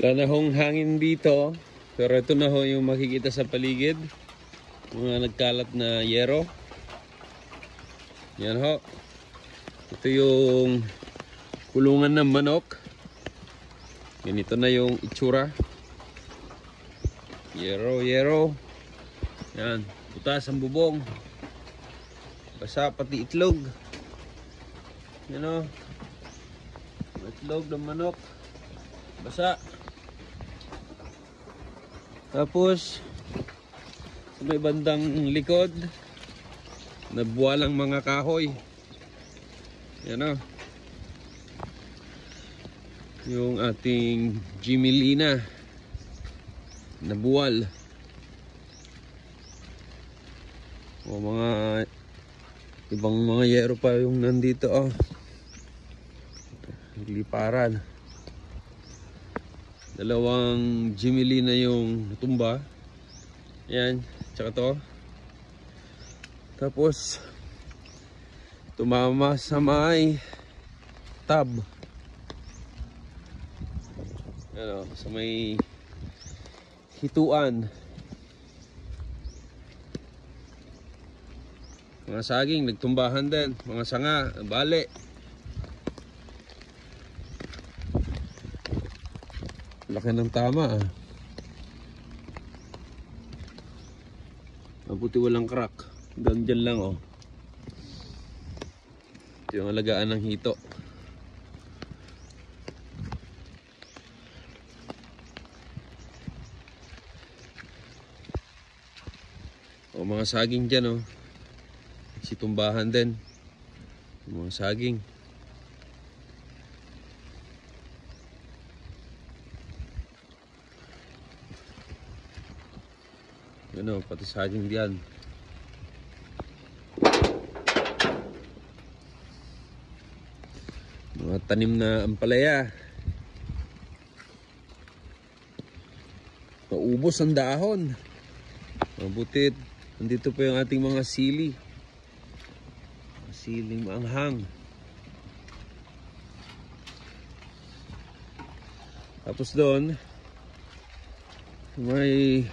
Wala na hong hangin dito. Pero ito na ho yung makikita sa paligid. Mga nagkalat na yero. Yan ho. Ito yung kulungan ng manok. Ganito na yung itsura. Yero, yero. Yan. Butas ang bubong. Basa pati itlog. Yan o. Itlog ng manok. Basa. Tapos sa may bandang likod, nabuwalang mga kahoy. Yan o. Yung ating Jimelina nabuwal. O mga ibang mga yero pa yung nandito oh. Liparan. Dalawang Jimelina yung natumba. Yan, tsaka to. Tapos tumama sa may tab. Ano, sa may hituan. Mga saging nagtumbahan din, mga sanga, bali. Laki ng tama ah. Mabuti walang crack. Hanggang dyan lang oh. Ito yung alagaan ng hito. O mga saging dyan oh. Situmbahan din. Mga saging. Ano, pati saging diyan. Mga tanim na ampalaya. Maubos ang dahon. Mabutit. Nandito pa yung ating mga sili. Siling maanghang. Tapos doon may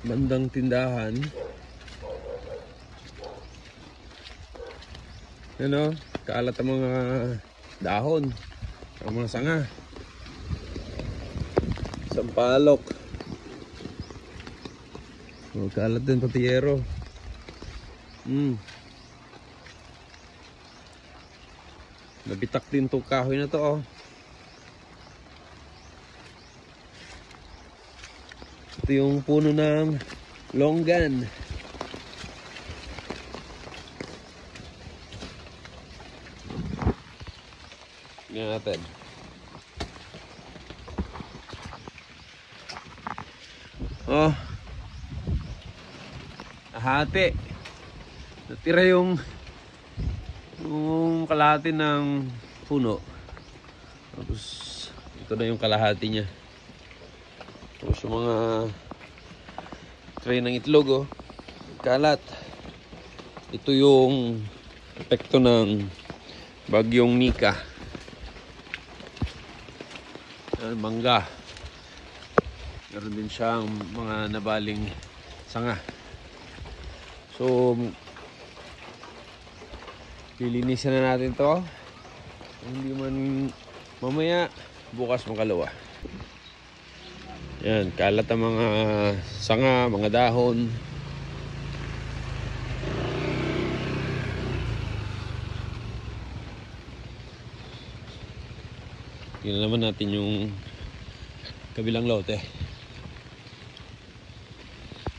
bandang tindahan. Ano, kaalat ang mga dahon, ang mga sanga. Sampalok. O, kaalat din pati yero. Nabitak din itong kahoy na to oh. Ito yung puno ng longgan. Tingnan natin. Oh. Ahati. Natira yung kalahati ng puno. Tapos ito na yung kalahati niya. Tapos yung mga tray ng itlog oh, kalat. Ito yung epekto ng bagyong Nika. Mangga. Meron din siyang mga nabaling sanga. So lilinisan na natin to. Hindi man mamaya, bukas makalawa. Yan, kalat ang mga sanga, mga dahon. Tingnan naman natin yung kabilang lote.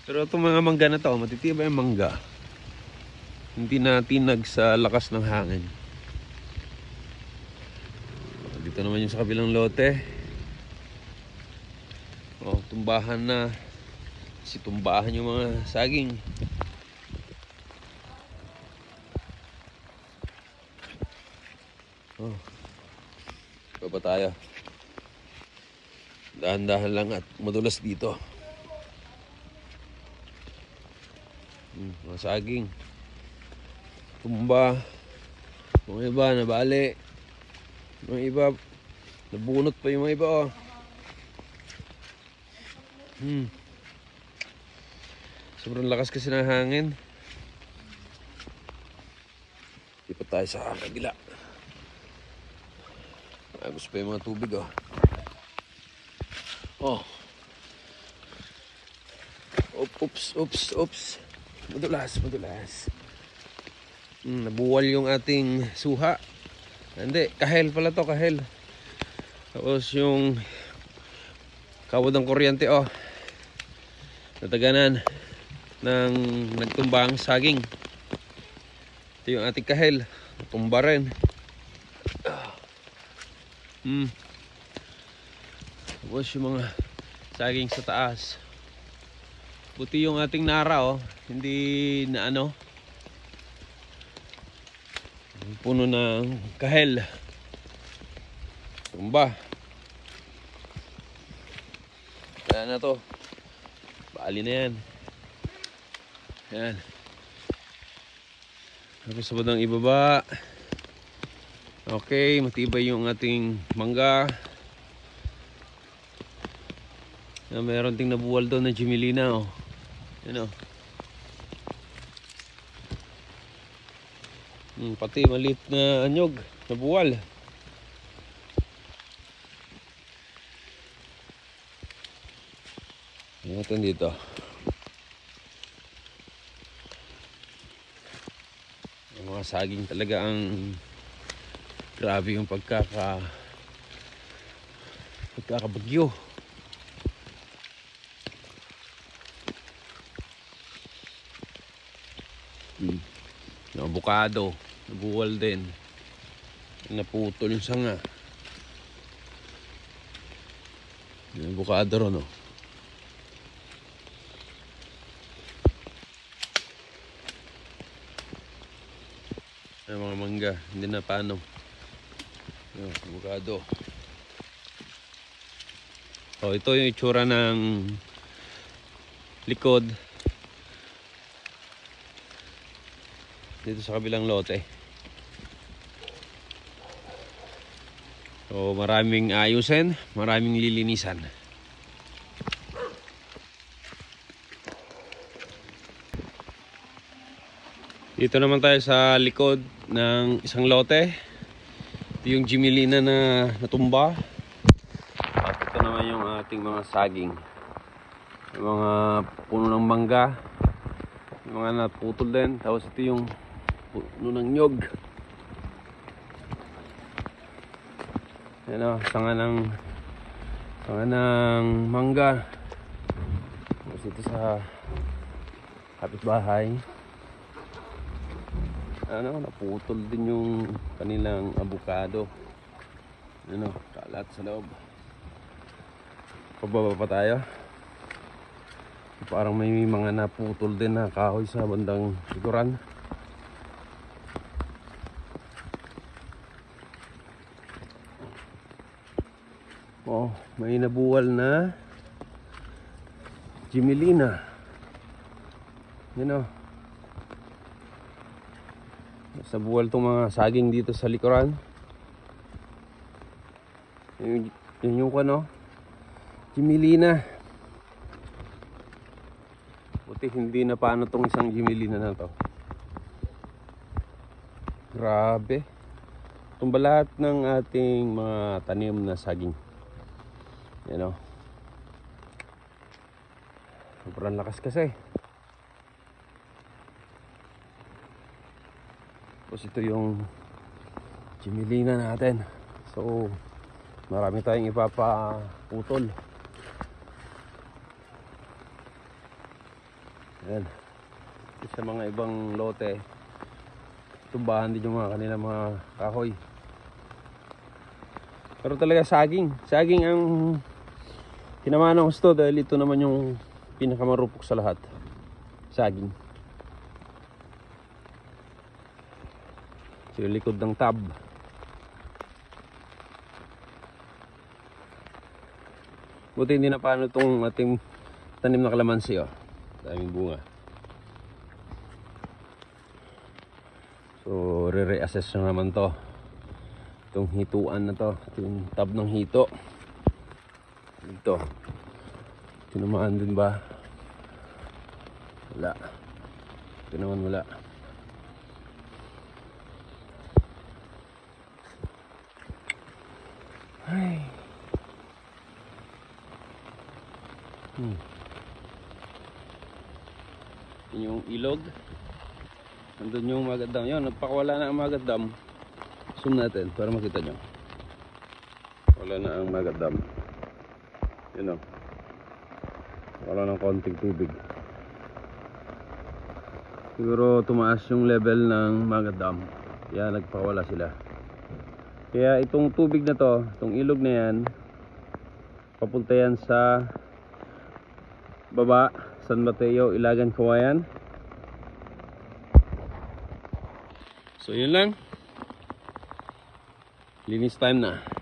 Pero itong mga mangga na to, matitibay ang mangga. Hindi natinag sa lakas ng hangin. Dito naman yung sa kabilang lote. Oh, tumbahan na. Tumbahan yung mga saging. Oh. Baba tayo. Dahan-dahan lang at madulas dito. Mga saging. Tumba. Mga iba nabali. Mga iba nabunot pa yung mga iba oh. Sobrang lakas kasi ng hangin. Lipat tayo sa kabila. Agos pa yung mga tubig, oh. Oh. Oops. Madulas. Nabuwal yung ating suha. Hindi, kahel pala to, kahel. Tapos yung kawad ng kuryente, oh. Nataganan ng nagtumbang saging. Ito yung ating kahel. Tumba rin. Tapos yung mga saging sa taas. Puti yung ating nara, oh. Hindi na ano. Puno ng kahel. Tumba. Kaya na to. Bali na yan. Yan. Tapos sa badang ibaba. Okay, matibay yung ating mangga. Meron ting nabuwal doon na Jimelina, oh. Yan, oh. Pati maliit na anyog, nabuwal. Ito dito. Yung mga saging talaga ang grabe yung pagkakabagyo. Yung avocado, nabuwal din. Naputol yung sanga. Yung avocado ron, oh. Yung mga mangga, hindi na paano. Yung avocado. Oh, ito yung itsura ng likod dito sa kabilang lote. So maraming ayusin, maraming lilinisan. Dito naman tayo sa likod ng isang lote. Ito yung Jimelina na natumba. At ito naman yung ating mga saging. Yung mga puno ng mangga. Yung mga naputol din. Tapos ito yung puno ng nyog. Yan, o, sanga ng mangga. Tapos ito sa kapitbahay. Naputol din yung kanilang avocado. Kalat sa loob. Pababa pa tayo. Parang may mga naputol din na kahoy sa bandang likuran. Oh, may nabuwal na Jimelina. Sa buwal itong mga saging dito sa likuran. Yun yung ano, Jimelina. Buti hindi na paano tong isang Jimelina na to. Grabe. Tumba lahat ng ating mga tanim na saging. Sobrang lakas kasi. Tapos ito yung Jimelina natin. So marami tayong ipapaputol. Ayan. Sa mga ibang lote, tumbahan din yung mga kanilang mga kahoy. Pero talaga saging ang tinamaan ng gusto dahil ito naman yung pinakamarupok sa lahat. Saging. Sa likod ng tab. Buti hindi na paano itong ating tanim na kalamansi, oh. Daming bunga. So re-reassess na naman to. Itong hituan na to. Ito yung tab ng hito. Dito. Tinamaan din ba? Wala. Ito naman wala. Ay. Yun yung ilog. Nandun yung Magat Dam. Yun, nagpakawala na ang Magat Dam. Zoom natin para makita nyo. Wala na ang Magat Dam. Yun o. Wala ng konting tubig. Siguro tumaas yung level ng Magat Dam. Kaya nagpakawala sila. Kaya itong tubig na to, itong ilog na yan, papunta yan sa baba, San Mateo, Ilagan, Kawayan. So yun lang. Linis time na.